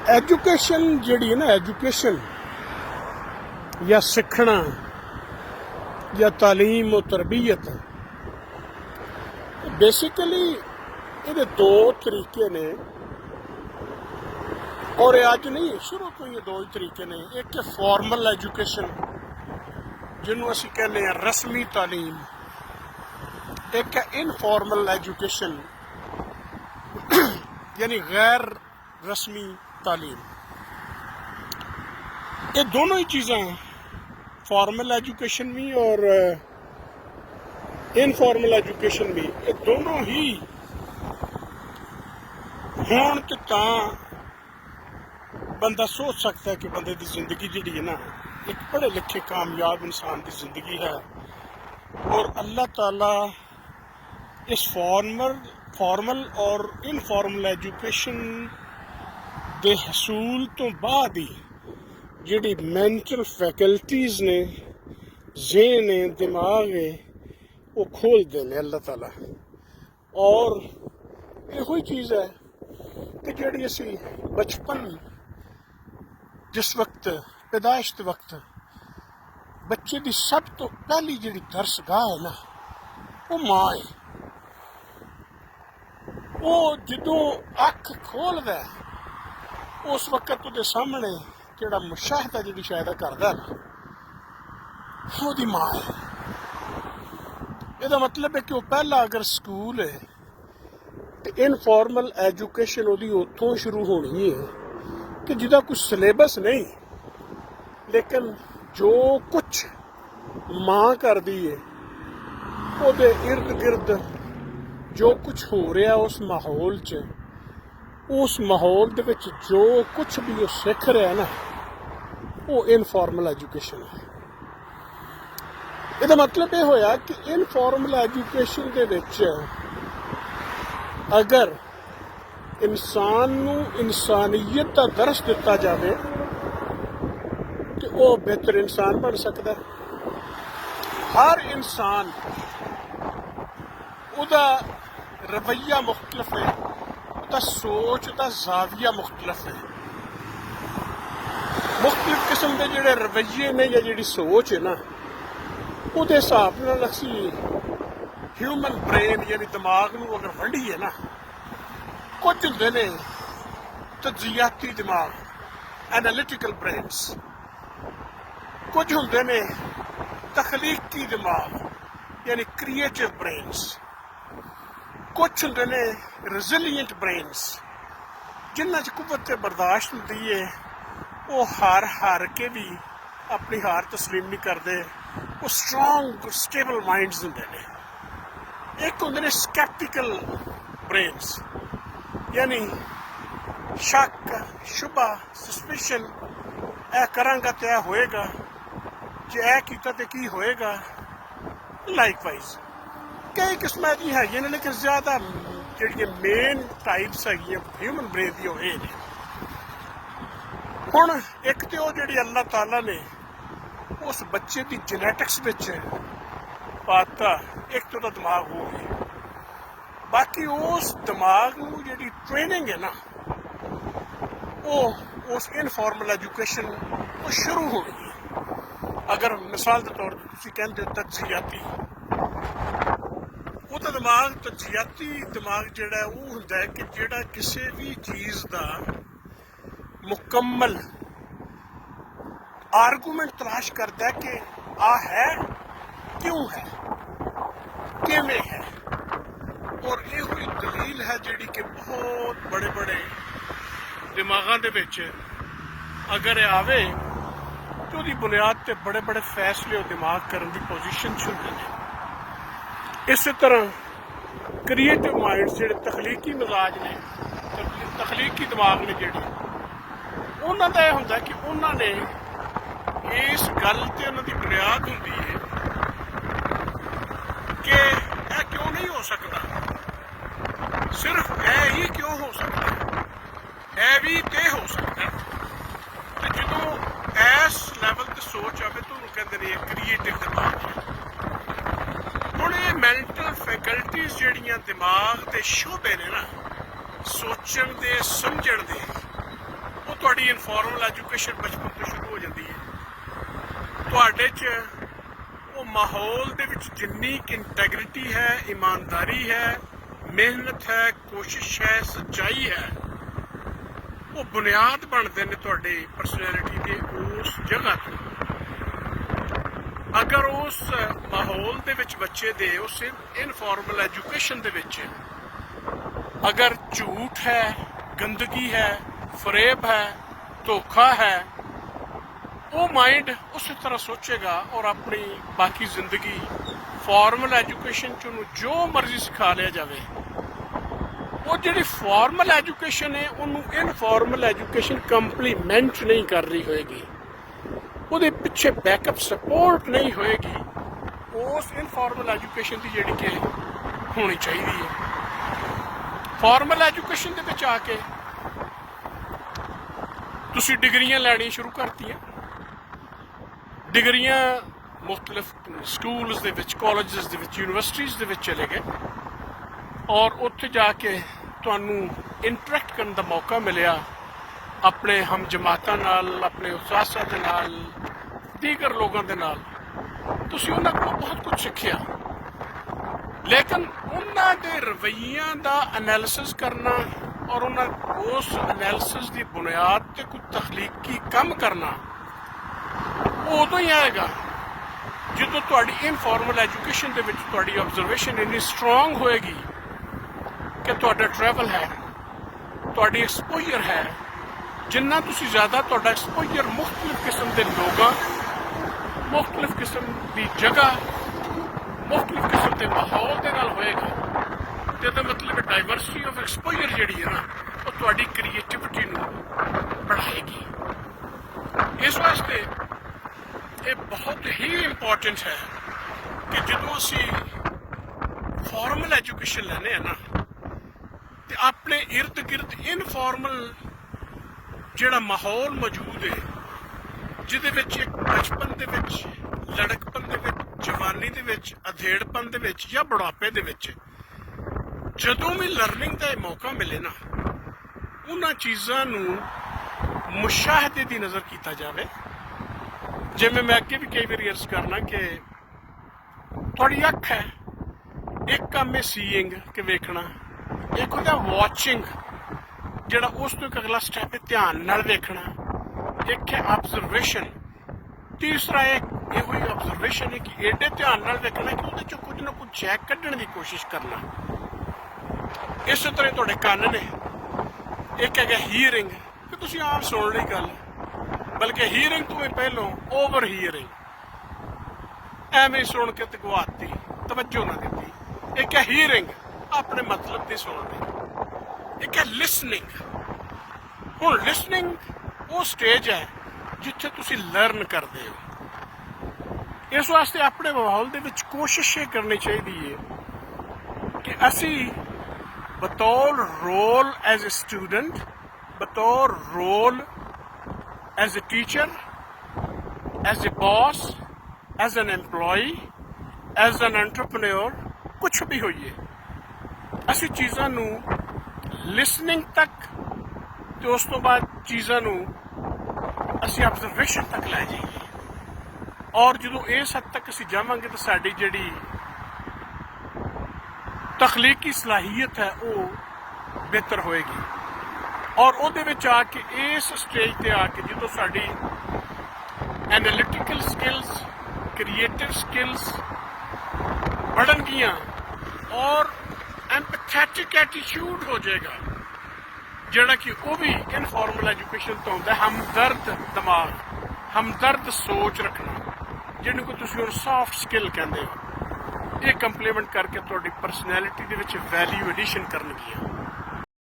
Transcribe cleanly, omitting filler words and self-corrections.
Education जिहड़ी है ना, एजुकेशन या सीखना या तालीम और तरबियत, बेसिकली ये दो तरीके ने, और अज नहीं शुरू तो ये दो ही तरीके ने। एक है फॉर्मल एजुकेशन जिन्होंने असीं कहने हैं रस्मी तालीम, एक है इनफॉर्मल एजुकेशन यानी गैर रस्मी तालीम। ये दोनों ही चीज़ें, फॉर्मल एजुकेशन भी और इनफॉर्मल एजुकेशन भी, ये दोनों ही होण ते तां बंदा सोच सकता है कि बंदे की जिंदगी जिहड़ी है ना, एक पढ़े लिखे कामयाब इंसान की जिंदगी है। और अल्लाह ताला इस फॉर्मल और इनफॉर्मल एजुकेशन दे हसूल तो बाद ही जिहड़ी मैंटल फैकल्टीज़ ने, ज़हन है, दिमाग है, वो खोल देने अल्लाह ताला। और यो ही चीज़ है कि जिहड़ी असी बचपन, जिस वक्त पैदाइश के वक्त बच्चे की सब तो पहली जिहड़ी दरसगाह है ना, वो माँ है। वो जदों अख खोलदा उस वक्त उसके सामने जिहड़ा मुशाहदा जिहड़ी शायद करदा ना, वो माँ है। इसदा मतलब है कि वो पहला अगर स्कूल है तो इनफॉर्मल एजुकेशन वो उत्थों शुरू होनी है कि जिहदा कुछ सिलेबस नहीं, लेकिन जो कुछ माँ कर दी है ਉਹਦੇ इर्द गिर्द जो कुछ हो रहा उस माहौल च, उस माहौल दे विच जो कुछ भी वो सीख रहा है ना, वो इनफॉर्मल एजुकेशन है। इसदा मतलब ये होया कि इनफॉर्मल एजुकेशन दे विच अगर इंसान नूं इंसानियत का दर्स दिता जाए तो वह बेहतर इंसान बन सकता है। हर इंसान उदा रवैया मुख्तलिफ है, उदा सोच का जाविया मुख्तलिफ है। मुख्तलिफ किस्म के जिहड़े रवैये ने या जिहड़ी सोच है ना, उहदे हिसाब नाल असी ह्यूमन ब्रेन यानी दिमाग नूं अगर वंडीए ना, कुछ हुंदे ने तजियाती दिमाग, एनालिटिकल ब्रेन्स, कुछ हुंदे ने तखलीकी दिमाग यानी क्रिएटिव ब्रेन्स, कुछ हुंदे ने रेजिलिएंट ब्रेन्स जिन्हां च कुव्वत बर्दाश्त हुंदी है, वो हार के भी अपनी हार तस्लीम नहीं करते, वो स्ट्रॉन्ग स्टेबल माइंड्स हुंदे ने। एक हुंदे ने स्कैप्टिकल ब्रेन्स यानी शक, शुबा, सस्पिशन, ऐ करांगा तो ऐ होएगा, जे ऐ कीता ते की होएगा। लाइकवाइज कई किस्मां दी है, लेकिन ज़्यादा जिहड़ियां मेन टाइप्स है ह्यूमन ब्रेन दी ओह ने। हुण एक तो वो जिहड़ी अल्लाह ताला ने उस बच्चे की जेनेटिक्स विच पाता, एक तो दा दिमाग हो गया। बाकी उस दिमाग नूं जिहड़ी ट्रेनिंग है ना, वो उस इनफॉर्मल एजुकेशन वो शुरू होनी है। अगर मिसाल के तौर पर तुसीं कहंदे हो तजियाती, वो दिमाग तजियाती दिमाग जिहड़ा है वो हुंदा है कि जिहड़ा किसी भी चीज़ का मुकम्मल आर्गूमेंट तलाश करता है कि आ है, क्यों है, किवें है। और ये हुई दलील है जिहड़ी कि बहुत बड़े बड़े दिमागां दे विच अगर आवे तो उसकी बुनियाद ते बड़े बड़े फैसले और दिमाग करने की पोजीशन च हुंदे ने। इस तरह क्रिएटिव माइंड्स जिहड़े तखलीकी मिजाज ने, तखलीकी दिमाग ने, जिहड़े उन्हां दा यह हुंदा कि उन्होंने इस गल ते उन्हां दी बुनियाद हुंदी है कि यह क्यों नहीं हो सकता, सिर्फ यह ही क्यों हो सकता है, यह भी ते हो सकता है। तो जदों इस लैवल ते सोच आवे तो उन्होंने कहते हैं क्रिएटिव दिमाग है। हुण ये मैंटल फैकल्टीज जिहड़ियां दिमाग के शोबे ने ना, सोचण दे, समझण दे, ਉਹ ਤੁਹਾਡੀ ਇਨਫੋਰਮਲ ਐਜੂਕੇਸ਼ਨ ਬਚਪਨ ਤੋਂ ਸ਼ੁਰੂ ਹੋ ਜਾਂਦੀ ਹੈ। ਤੁਹਾਡੇ 'ਚ ਉਹ ਮਾਹੌਲ ਦੇ ਵਿੱਚ ਜਿੰਨੀ ਇੰਟੈਗਰਿਟੀ ਹੈ, ਇਮਾਨਦਾਰੀ ਹੈ, ਮਿਹਨਤ ਹੈ, ਕੋਸ਼ਿਸ਼ ਹੈ, ਸੱਚਾਈ ਹੈ, ਉਹ ਬੁਨਿਆਦ ਬਣਦੇ ਨੇ ਤੁਹਾਡੇ ਪਰਸਨੈਲਿਟੀ ਦੇ ਉਸ ਜਗ੍ਹਾ ਤੋਂ। ਅਗਰ ਉਸ ਮਾਹੌਲ ਦੇ ਵਿੱਚ ਬੱਚੇ ਦੇ ਉਸ ਇਨਫੋਰਮਲ ਐਜੂਕੇਸ਼ਨ ਦੇ ਵਿੱਚ ਅਗਰ ਝੂਠ ਹੈ, ਗੰਦਗੀ ਹੈ, ਫਰੇਬ ਹੈ, ਧੋਖਾ ਹੈ, ਉਹ ਮਾइंड ਉਸੇ ਤਰ੍ਹਾਂ ਸੋਚੇਗਾ ਔਰ ਆਪਣੀ ਬਾਕੀ ਜ਼ਿੰਦਗੀ ਫਾਰਮਲ ਐਜੂਕੇਸ਼ਨ 'ਚ ਉਹਨੂੰ ਜੋ ਮਰਜ਼ੀ ਸਿਖਾ ਲਿਆ ਜਾਵੇ, ਉਹ ਜਿਹੜੀ ਫਾਰਮਲ ਐਜੂਕੇਸ਼ਨ ਹੈ ਉਹਨੂੰ ਇਨਫਾਰਮਲ ਐਜੂਕੇਸ਼ਨ ਕੰਪਲੀਮੈਂਟ ਨਹੀਂ ਕਰ ਰਹੀ ਹੋਏਗੀ, ਉਹਦੇ ਪਿੱਛੇ ਬੈਕਅਪ ਸਪੋਰਟ ਨਹੀਂ ਹੋਏਗੀ ਉਸ ਇਨਫਾਰਮਲ ਐਜੂਕੇਸ਼ਨ ਦੀ ਜਿਹੜੀ ਕਿ ਹੋਣੀ ਚਾਹੀਦੀ ਹੈ। ਫਾਰਮਲ ਐਜੂਕੇਸ਼ਨ ਦੇ ਵਿੱਚ ਆ ਕੇ ਤੁਸੀਂ ਡਿਗਰੀਆਂ ਲੈਣੀਆਂ ਸ਼ੁਰੂ ਕਰਤੀਆਂ। ਡਿਗਰੀਆਂ ਮੁਖਤਲਿਫ ਸਕੂਲਸ ਦੇ ਵਿੱਚ, ਕਾਲਜਸ ਦੇ ਵਿੱਚ, ਯੂਨੀਵਰਸਿਟੀਜ਼ ਦੇ ਵਿੱਚ ਚਲੇ ਗਏ ਔਰ ਉੱਥੇ ਜਾ ਕੇ ਤੁਹਾਨੂੰ ਇੰਟਰੈਕਟ ਕਰਨ ਦਾ ਮੌਕਾ ਮਿਲਿਆ ਆਪਣੇ ਹਮ ਜਮਾਤਾਂ ਨਾਲ, ਆਪਣੇ ਉਸਤਾਜ਼ਾਂ ਦੇ ਨਾਲ, ਦੀਗਰ ਲੋਕਾਂ ਦੇ ਨਾਲ। ਤੁਸੀਂ ਉਹਨਾਂ ਕੋਲ ਬਹੁਤ ਕੁਝ ਸਿੱਖਿਆ, ਲੇਕਿਨ ਉਹਨਾਂ ਦੇ ਰਵੱਈਆਂ ਦਾ ਐਨਾਲਿਸਿਸ ਕਰਨਾ ਔਰ ਉਹਨਾਂ ਉਸ ਐਨਾਲਿਸਿਸ ਦੀ ਬੁਨਿਆਦ ਤੇ ਕੋਈ ਤਖਲੀਕੀ ਕੰਮ ਕਰਨਾ ਉਹ ਉਦੋਂ ਹੀ ਆਏਗਾ ਜਦੋਂ ਤੁਹਾਡੀ ਇਨਫਾਰਮਲ ਐਜੂਕੇਸ਼ਨ ਦੇ ਵਿੱਚ ਤੁਹਾਡੀ ਆਬਜ਼ਰਵੇਸ਼ਨ ਇੰਨੀ ਸਟਰੋਂਗ ਹੋਏਗੀ ਕਿ ਤੁਹਾਡਾ ਟਰੈਵਲ ਹੈ, ਤੁਹਾਡੀ ਐਕਸਪੋਜ਼ਰ ਹੈ। ਜਿੰਨਾ ਤੁਸੀਂ ਜ਼ਿਆਦਾ ਤੁਹਾਡਾ ਐਕਸਪੋਜ਼ਰ ਮੁਖਤਲਿਫ ਕਿਸਮ ਦੇ ਲੋਕਾਂ, ਮੁਖਤਲਿਫ ਕਿਸਮ ਦੀ ਜਗ੍ਹਾ, ਮੁਖਤਲਿਫ ਕਿਸਮ ਦੇ ਮਾਹੌਲ ਦੇ ਨਾਲ ਹੋਏਗਾ, ਤੇ ਇਹਦਾ ਮਤਲਬ ਡਾਈਵਰਸਿਟੀ ਆਫ ਐਕਸਪੋਜ਼ਰ ਜਿਹੜੀ ਹੈ ਨਾ, ਉਹ ਤੁਹਾਡੀ ਕ੍ਰੀਏਟੀਵਿਟੀ ਨੂੰ बढ़ाएगी। इस वास्ते ये बहुत ही इंपॉर्टेंट है कि जो असी फॉर्मल एजुकेशन लेने हैं ना, तो अपने इर्द गिर्द इनफॉर्मल जिहड़ा माहौल मौजूद है, जिहदे विच एक बचपन दे विच, लड़कपन दे विच, जवानी दे विच, अधेड़पन दे विच या बुढ़ापे दे विच जदों भी लर्निंग का मौका मिले ना, उन्हां चीज़ां नूं मुशाहदे की नज़र किया जाए। जिवें मैं अगे भी कई बार अर्ज करना कि थोड़ी अख है, एक काम है सीइंग कि वेखना, एक होता वॉचिंग जिहड़ा उस तो एक अगला स्टैप है ध्यान नाल वेखना, एक है ऑब्जर्वेशन, तीसरा एक ये ऑब्जर्वेशन है कि एडे ध्यान नाल वेखना कि उहदे चों कुछ ना कुछ चैक कढण की कोशिश करना। इस तरह तुहाडे कंन ने, एक है हीयरिंग कि तुसीं आम सुन ली गल, बल्कि हीयरिंग तो भी पहलों ओवर हीयरिंग, एवें सुन के ते गवाती, तवज्जो ना दी। एक है हीयरिंग, अपने मतलब की सुननी। एक है लिसनिंग। हुण लिसनिंग वो स्टेज है जिथे तुसीं लर्न करते हो। इस वास्ते अपने माहौल दे विच कोशिश ये करनी चाहिए कि असी बतौर रोल एज ए स्टूडेंट, बतौर role as a teacher, as a boss, as an employee, as an entrepreneur, कुछ भी होइए, असी चीज़ां नूं लिसनिंग तक ते उस तो बाद चीज़ां नूं असी ऑब्जर्वेशन तक लै जाइए। और जो इस हद तक असी जावांगे तो साडी जिहड़ी तखलीकी सलाहियत है वो बेहतर होएगी। और उहदे विच आके इस स्टेज ते आके जो साडी एनालिटिकल स्किल्स, क्रिएटिव स्किल्स बढ़नगियां और एम्पैथेटिक एटीट्यूड हो जाएगा, जिहड़ा कि वो भी इनफॉर्मल एजुकेशन तो होंदा है। हमदर्द दिमाग, हमदर्द सोच रखना, जिहनूं को तुसीं हुण सॉफ्ट स्किल कहंदे हो, ये कंप्लीमेंट करके तुहाडी परसनैलिटी दे विच वैल्यू एडिशन करनगियां।